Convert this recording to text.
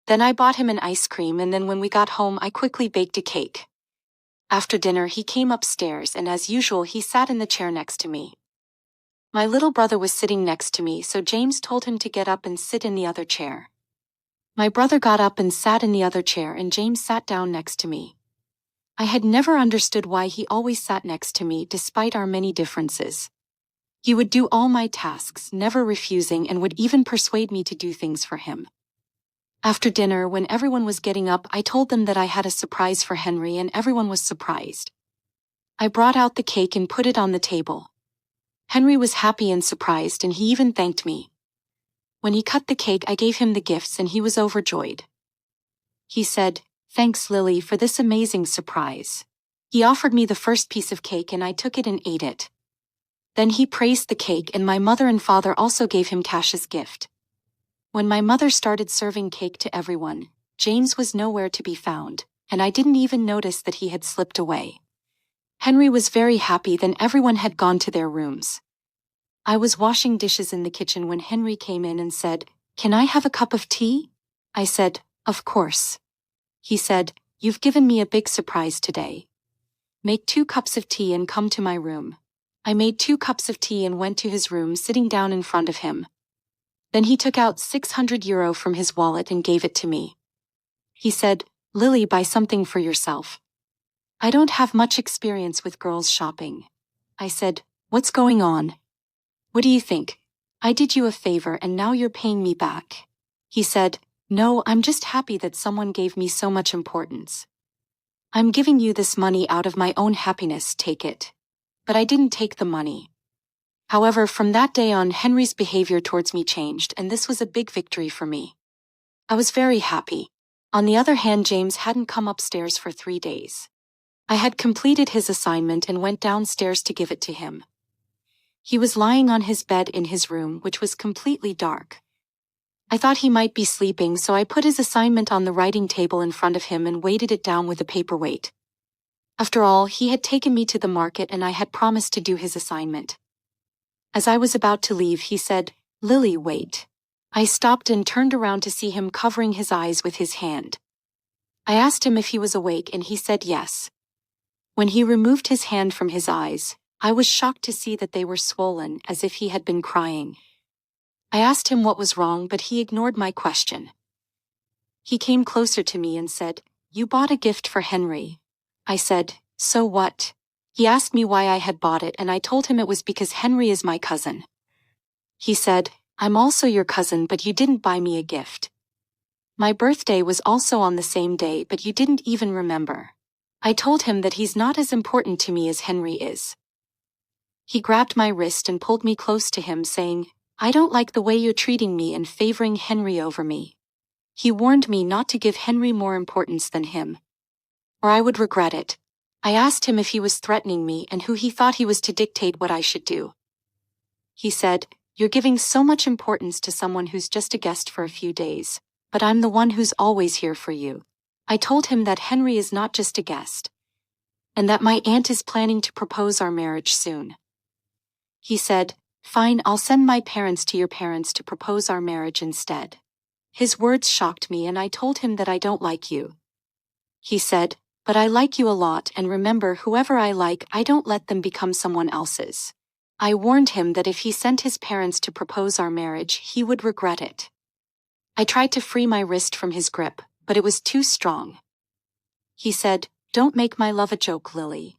Then I bought him an ice cream, and then when we got home I quickly baked a cake. After dinner he came upstairs, and as usual he sat in the chair next to me. My little brother was sitting next to me, so James told him to get up and sit in the other chair. My brother got up and sat in the other chair, and James sat down next to me. I had never understood why he always sat next to me despite our many differences. He would do all my tasks, never refusing, and would even persuade me to do things for him. After dinner, when everyone was getting up, I told them that I had a surprise for Henry, and everyone was surprised. I brought out the cake and put it on the table. Henry was happy and surprised, and he even thanked me. When he cut the cake, I gave him the gifts, and he was overjoyed. He said, "Thanks, Lily, for this amazing surprise." He offered me the first piece of cake, and I took it and ate it. Then he praised the cake, and my mother and father also gave him cash as gift. When my mother started serving cake to everyone, James was nowhere to be found, and I didn't even notice that he had slipped away. Henry was very happy. Then everyone had gone to their rooms. I was washing dishes in the kitchen when Henry came in and said, "Can I have a cup of tea?" I said, "Of course." He said, "You've given me a big surprise today. Make 2 cups of tea and come to my room." I made 2 cups of tea and went to his room, sitting down in front of him. Then he took out €600 from his wallet and gave it to me. He said, "Lily, buy something for yourself." I don't have much experience with girls shopping. I said, "What's going on? What do you think? I did you a favor and now you're paying me back." He said, "No, I'm just happy that someone gave me so much importance. I'm giving you this money out of my own happiness, take it." But I didn't take the money. However, from that day on, Henry's behavior towards me changed, and this was a big victory for me. I was very happy. On the other hand, James hadn't come upstairs for 3 days. I had completed his assignment and went downstairs to give it to him. He was lying on his bed in his room, which was completely dark. I thought he might be sleeping, so I put his assignment on the writing table in front of him and weighted it down with a paperweight. After all, he had taken me to the market and I had promised to do his assignment. As I was about to leave, he said, "Lily, wait." I stopped and turned around to see him covering his eyes with his hand. I asked him if he was awake, and he said yes. When he removed his hand from his eyes, I was shocked to see that they were swollen, as if he had been crying. I asked him what was wrong, but he ignored my question. He came closer to me and said, "You bought a gift for Henry." I said, "So what?" He asked me why I had bought it, and I told him it was because Henry is my cousin. He said, "I'm also your cousin, but you didn't buy me a gift. My birthday was also on the same day, but you didn't even remember." I told him that he's not as important to me as Henry is. He grabbed my wrist and pulled me close to him, saying, "I don't like the way you're treating me and favoring Henry over me." He warned me not to give Henry more importance than him, or I would regret it. I asked him if he was threatening me and who he thought he was to dictate what I should do. He said, "You're giving so much importance to someone who's just a guest for a few days, but I'm the one who's always here for you." I told him that Henry is not just a guest, and that my aunt is planning to propose our marriage soon. He said, "Fine, I'll send my parents to your parents to propose our marriage instead." His words shocked me, and I told him that I don't like you. He said, "But I like you a lot, and remember, whoever I like, I don't let them become someone else's." I warned him that if he sent his parents to propose our marriage, he would regret it. I tried to free my wrist from his grip, but it was too strong. He said, "Don't make my love a joke, Lily.